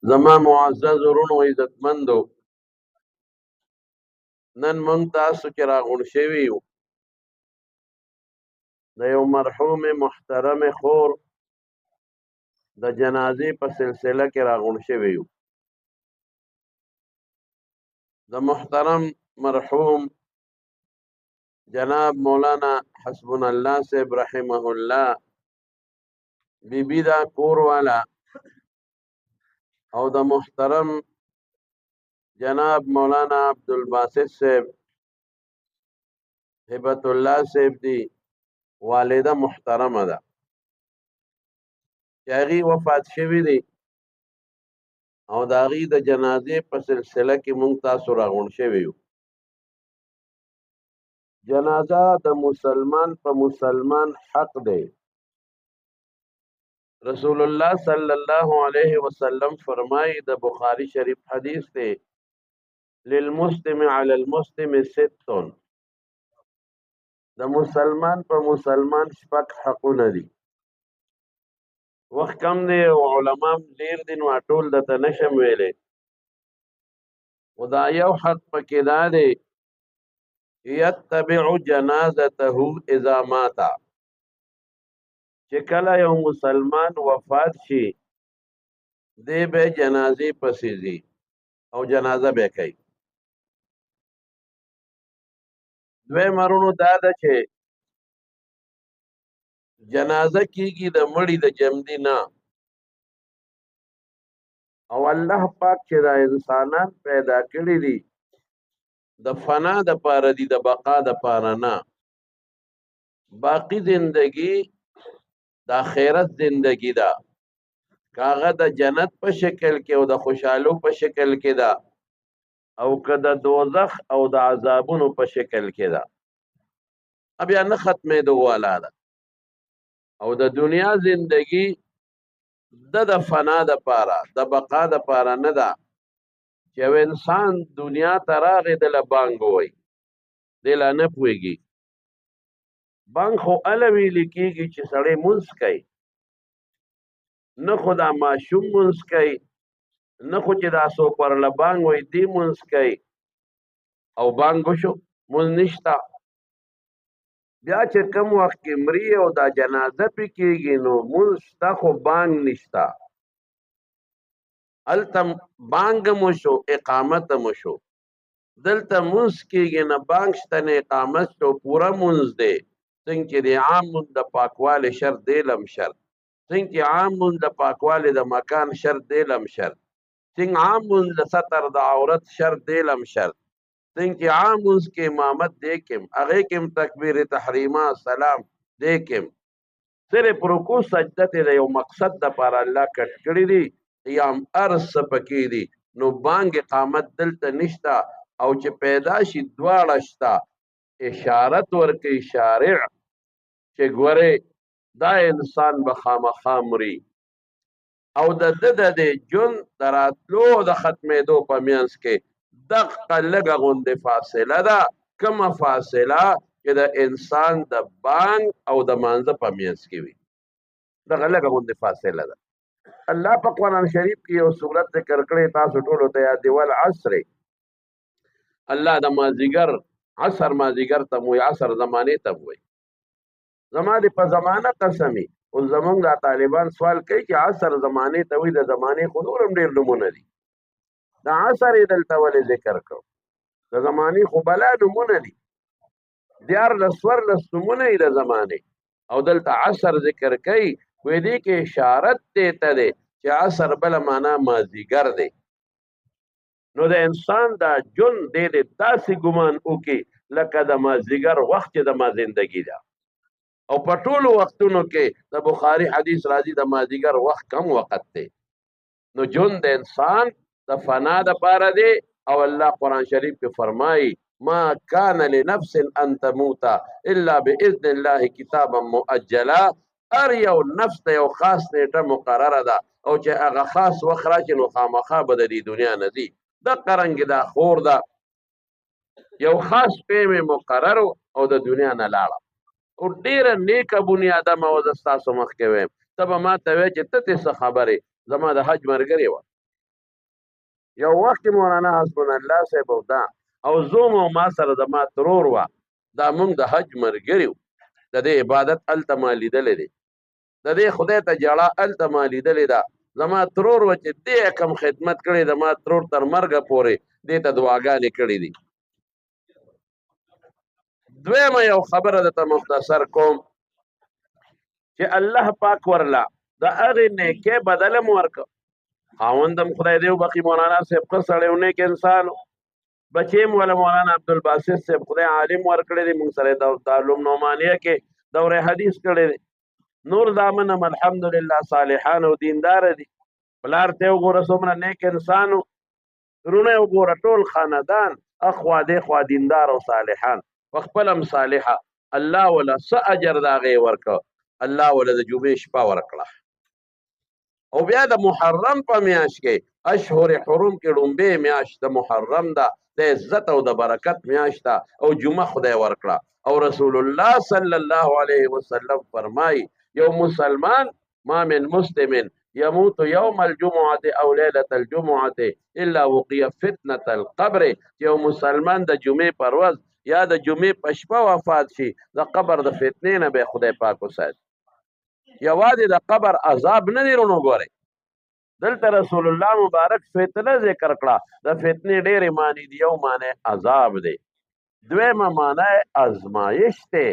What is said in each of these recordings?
زما معزز ورونو عزتمندو، نن مونږ تاسو کې راغونډ شوي یو د یو مرحوم محترم خور د جنازې په سلسله کې راغونډ شوي یو. د محترم مرحوم جناب مولانا حسبنا الله صاحب رحمه الله بیبی دا کور والا او د محترم جناب مولانا عبدالباسط صاحب هبت الله صاحب دی والده محترمه ده چې هغې وفات شوي دي او د هغې د جنازې په سلسله کې مونږ تاسو راغونډ شوي یو. جنازه د مسلمان په مسلمان حق دی. رسول الله صلی الله علیه وسلم فرمایي، د بخاری شریف حدیث دی، للمسلم علی المسلم ست، د مسلمان په مسلمان شپږ حقونه دي. وخت کم دی او علما ډېر دي نو ټول درته نشم ویلی، خو دا یو حق پکې دا دی، یتبع جنازته اذا مات، چې کله یو مسلمان وفات شي دی به جنازې پسې ځي او جنازه به کوي. دویم ورونو دا ده چې جنازه کیږي د مړي د جمدي نه، او الله پاک چې دا انسانان پیدا کړي دي د فنا د پاره دي، د بقا د پاره نه. باقی زندگی د آخرت زندگی ده، کاغه د جنت په شکل کې او د خوشحالو په شکل کې ده، او که د دوزخ او د عذابونو په شکل کې ده، بیا نه ختمېدو والا ده. او د دنیا زندگی د فنا د پاره د بقا د پاره نه ده، چې یو انسان دنیا ته راغی دله بانګ ووایي، دی لا نه پوهېږي. بانګ خو هله ویلې کېږي چې سړی مونځ کوي، نه خو دا ماشوم مونځ کوي، نه خو چې دا څوک ورله بانګ وایي دی مونځ کوي او بانګ وشو مونځ نشته. بیا چې کم وخت کې مري او دا جنازه پې کېږي نو مونځ شته خو بانګ نشته. هلته بانګ هم وشو اقامت هم وشو، دلته مونځ کېږي نه بانګ شته نه اقامت شو، پوره مونځ دی. څنګه چې د عام مونځ د پاکوالي شرط دی لم شرط، څنګه چې عام مونځ د پاکوالي د مکان شرط دی لم شرط، څنګه عام مونځ د ستر د عورت شرط دی لم شرط، څنګه چې عام مونځ کې امامت دی کم هغې کې تکبیر تحریمه سلام دی کم، صرف رکوع سجده ته د یو مقصد دپاره الله کټ کړي دي، یا هم هر څه پکې دي. نو بانګ اقامت دلته نشته، او چې پیدا شي دواړه شته. اشارت ورکوي شارع چې ګورې دا انسان به خامخا مري، او د ده د ژوند د راتلو د ختمېدو په منځ کې دغه لږه غوندې فاصله ده، کومه فاصله چې د انسان د بانګ او د مانځه په منځ کې وي، دغه لږه غوندې فاصله ده. الله په قرآن شریف کې یو صورت ذکر کړی، تاسو ټولو ته یاد دی، والعصر. الله د مازدیګر عصر مازدیګر ته وایي، عصر زمانې ته وایي. زما د په زمانه قسمي اوس زمونږ دا طالبان سوال کوي چې عصر زمانې ته وایي، د زمانې خو نور هم ډېر نومونه دي، د عصر یې دلته ولې ذکر کړو؟ د زمانې خو بلا نومونه دي، 14 نومونه یې د زمانې، او دلته عصر ذکر کوي. وایي دې کې اشارت دی ته دی چې عصر بله معنا مازدیګر دی. نو د انسان دا ژوند دی د داسې ګمان وکړي لکه د مازدیګر وخت چې د ما زندګي ده، او په ټولو وختونو کې د بخاري حدیث راځي د مازدیګر وخت کم وخت دی. نو ژوند د انسان د فنا دپاره دی، او الله قرآن شریف کې فرمایي، ما کان لنفس ان تموت الا باذن الله کتابا مؤجلا. هر یو نفس ته یو خاص نیټه مقرره ده، او چې هغه خاص وخت راشي نو خامخا به د دې دنیا نه ځي. دغه رنګې دا خور ده، یو خاص ټیم یې مقرر او د دنیا نه لاړه، او ډېره نیکه بنیادمه وه. زه ستاسو مخکې ویم، ته به ما ته وایې چې ته څه خبرې، زما د حج ملګرې وه، یو وخت کې مولانا حسبنا الله صاحب او دا او زوم او ما سره زما ترور وه دا موږ د حج ملګري وو د دې عبادت هلته ما لیدلی دی د دې خدای ته جړه هلته ما لیدلې ده زما ترور و چې دې کم خدمت کړی زما ترور تر مرګه پورې دې ته دعاګانې کړي دي دویمه یو خبره درته مختصر کوم چې الله پاک ورله د هغې نیکۍ بدله م ورکړه خاوند هم خدای دې وبخي مولانا صاحب ښه سړی و نیک انسان و بچې م وله مولانا عبدالباسط صاحب خدای عالم ورکړی دی موږ سره دارالعلوم نعمانیه کې دوره حدیث کړی دی نور زامن هم الحمدلله صالحان او دیندار دي پلار ته وګوره څومره نیک انسان و رونه وګوره ټول خاندان اخوا دېخوا دیندار او صالحان په خپل هم صالحه الله وله څه اجر د هغې ورکړه الله وله د جمعې شپه ورکړه او بیا د محرم په میاشت کې اشهر حرم کې ړومبې میاشت د محرم ده د عزت او د برکت میاشت ده او جمعه خدای ورکړه او رسول الله صلی الله علیه وسلم فرمایي یو مسلمان ما من مسلم يموت يوم الجمعة او ليلة الجمعة الا وقي فتنة القبر یو مسلمان د جمعې پر ورځ یا د جمعې په شپه وفات شي د قبر د فتنې نه به خدای پاک وساتي یوازې د قبر عذاب نه دی رونو ګورئ دلته رسول الله مبارک فتنه ذکر کړه د فتنې ډېرې معنی دي یو معنی عذاب دی دویمه معنی ازمایش دی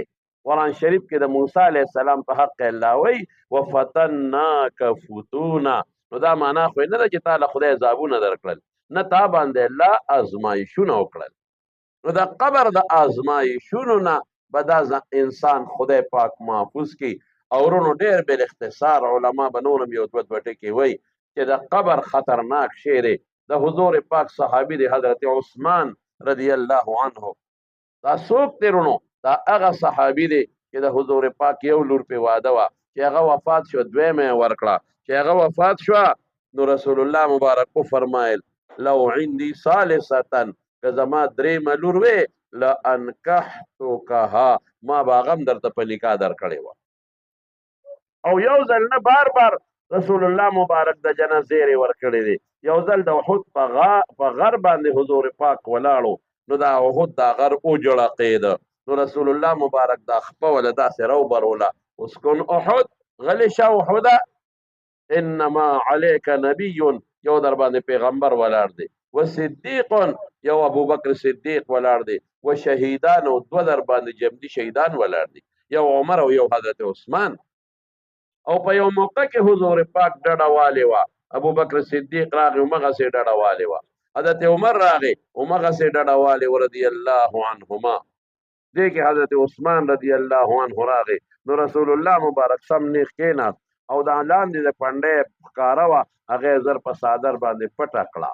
قرآن شریف کې د موسی علیه السلام په حق الله وایي وفتناک فتونا نو دا معنا خو نه ده چې تا له خدای عذابونه درکړل نه تا باندې الله ازمایشونه وکړل نو د قبر د ازمایشونو نه به دا انسان خدای پاک محفوظ کړي او ورونو ډېر بل اختصار علما به نور هم یو دوه ټکي وایي چې د قبر خطرناک شی دی د حضور پاک صحابي دی حضرت عثمان رضی الله عنه دا څوک دی رونو دا هغه صحابي دی چې د حضور پاک یو لور پې واده وه چې هغه وفات شو دویمه یې ورکړه چې هغه وفات شوه نو رسول الله مبارک وفرمایل لو عندي ثالثة که زما درېیمه لور وې لانکحتکها ما به هغه هم درته په نکاح درکړې وه او یو ځل نه بار بار رسول الله مبارک د جنت زیری ورکړی دی یو ځل د احد په غر باندې حضور پاک ولاړو نو دا احد دا غر وجړقېده نو رسول الله مبارک دا خپه وله داسې روبروله اسکن احد غلی شه احده انما علیک نبی یو در باندې پیغمبر ولاړ دی و صدیق یو ابوبکر صدیق ولاړ دی و شهیدان او دوه در باندې جمدي شهیدان ولاړ دی یو عمر او یو حضرت عثمان او په یو موقع کې حضور پاک ډډه والې وه ابوبکر صدیق راغی همغسې ډډه والې وه حضرت عمر راغی همغسې ډډه والې وه رضی الله عنهما دې کې حضرت عثمان رضی الله عنه راغی نو رسول الله مبارک سم نیغ کېناست او دا لاندې د پنډۍ ښکاره وه هغې زر په څادر باندې پټه کړه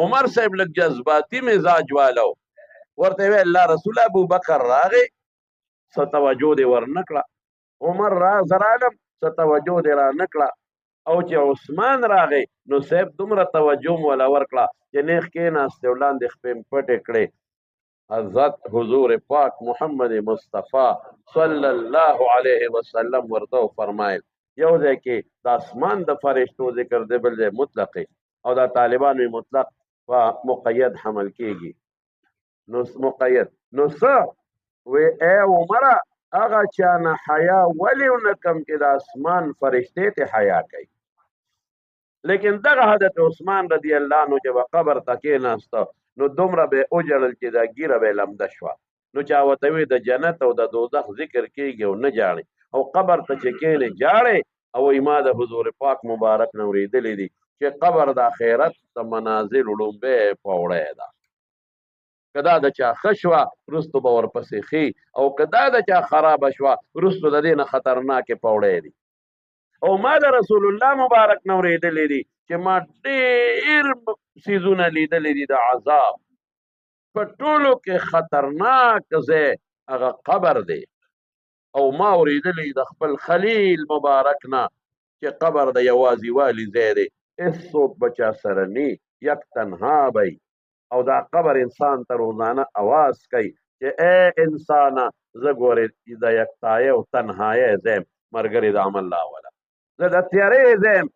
عمر صاحب لږ جذباتي مزاج واله و ورته یې ویل الله رسوله ابوبکر راغی څه توجه دې ورنه کړه عمر زرالم څه توجه دې را نه کړه او چې عثمان راغی نو صاحب دومره توجه م وله ورکړه چې نیغ کېناستې او لاندې خپې م پټې کړې حضرت حضور پاک محمد مصطفی صلی الله علیه وسلم ورته فرمایل یو ځای کې د اسمان د فرشتو ذکر دی بل ځای مطلق او دا طالبان وی مطلق و مقید حمل کېږي نو مقید نو څه وی ای عمره هغه چا نه حیا ولې ونه کم چې د اسمان فرشتې ته حیا کوي لیکن دغه حضرت عثمان رضی الله عنه چې به قبر ته کېناسته نو دومره به یې وجړل چې دا ګیره به یې لمده شوه نو چا ورته وی د جنت او د دوزخ ذکر کېږي او نه جاړې او قبر ته چې کېنې جاړې او وایي ما د حضور پاک مبارک نه اورېدلی دي چې قبر د آخرت د منازل لومبۍ پوړی ده که دا د چا ښه شوه وروستو به ورپسې ښي او که دا د چا خرابه شوه وروستو د دې نه خطرناکې پوړی دي او ما د رسول الله مبارک نه اورېدلی دي چې ما ډېر څیزونه لیدلی دي د عذاب په ټولو کې خطرناک ځای هغه قبر دی او ما اورېدلی د خپل خلیل مبارک نه چې قبر د یوازې والي ځای دی هېڅوک به چا سره نی یک تنها بی او دا قبر انسان ته روزانه اواز کوي چې ای انسانه زه ګورې د یکتایۍ او تنهایۍ ځایم ملګرې د عمل الله وله زه د تیارې ځایم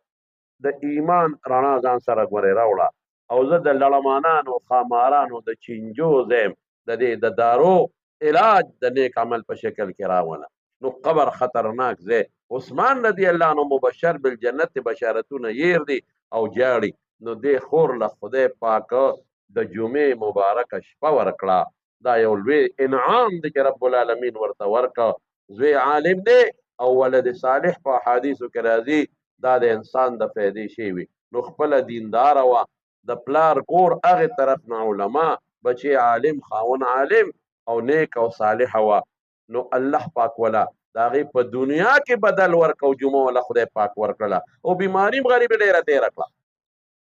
د ایمان رڼا ځان سره ګورې راوړه او زه د لړمانانو خامارانو د چینجو زیم د دې د دارو علاج د نیک عمل په شکل کې راوله نو قبر خطرناک ځای عثمان رضی الله عنه مبشر بالجنت بشارتونه ییر دي او جاړي نو دې خور له خدای پاکه د جمعې مبارکه شپه ورکړه دا یو لوی انعام دی چې رب العالمین ورته ورکړه زوی عالم دی او ولد صالح په حدیثو کې راځي دا د انسان د فایدې شی وي نو خپله دینداره وه د پلار کور هغې طرف نه علما بچی عالم خاون عالم او نیک او صالحه وه نو الله پاک ولا د هغې په دنیا کې بدل ورکو جمعه ولا خدای پاک ورکړله او بیماري غریب ډېره تېره کړه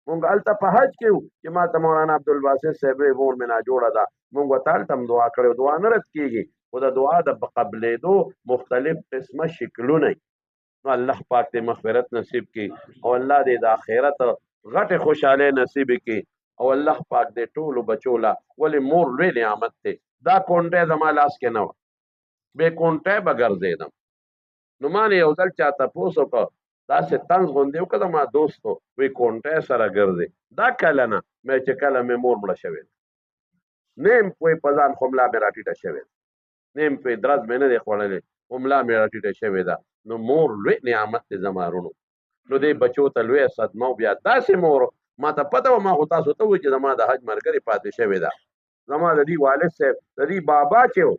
مونږ هلته په حج کې وو چې ما ته مولانا عبدالباسط صاحب مور مې ناجوړه ده مونږ ورته هلته هم دعا کړې دعا نه رد کېږي خو د دعا د قبلېدو مختلف قسمه شکلونه نو الله پاک دې مغفرت نصیب کړي او الله دې د آخرت غټې خوشحالۍ نصیب کړي او الله پاک دې ټولو بچو له ولې مور لوی نعمت دی دا کونټۍ زما لاس کې نه وه بې کونټۍ به ګرځېدم نو ما نه یو ځل چا تپوس وکړ داسې طنز غوندې وکړه زما دوستو وی کونټۍ سره ګرځې دا کله نه مې چې کله مې مور مړه شوې نیم پوی په ځان خو ملا مې راټیټه شوې نیم پوی درز مې نه دی خوړلی خو ملا مې راټیټه شوې ده نو مور لوی نعمت دی زما وروڼو نو دې بچو ته لویه صدمه او بیا داسې مور ما ته پته وه ما خو تاسو ته وایي چې زما د حج ملګرې پاتې شوې ده زما د دې والد صاحب د دې بابا چې و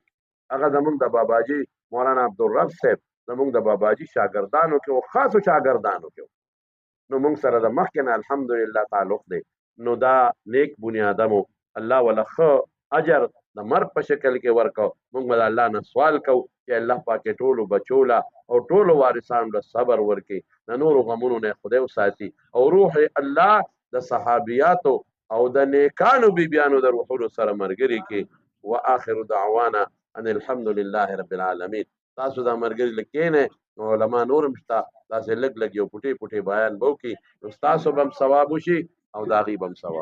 هغه زمونږ د باباجي مولانا عبدالرب صاحب زمونږ د باباجي شاګردانو کې او خاصو شاګردانو کې نو مونږ سره د مخکې نه الحمدلله تعلق دی نو دا نیک بنیادمو الله ولا ښه اجر د مرګ په شکل کې ورکو مونږ به د الله نه سوال کوو چې الله پاک ټولو بچو له او ټولو وارثانو له صبر ورکړي د نورو غمونو نه خدای وساتي او روح الله د صحابیاتو او د نیکانو بیبیانو د روحونو سره ملګري کې واخر دعوانا ان الحمد لله رب العالمین تاسو دا ملګري لکېنه علما نور هم شته داسې لږ لږ یو پټې پټې بیان به وکړي نو ستاسو به هم ثواب وشي او د هغې به هم ثواب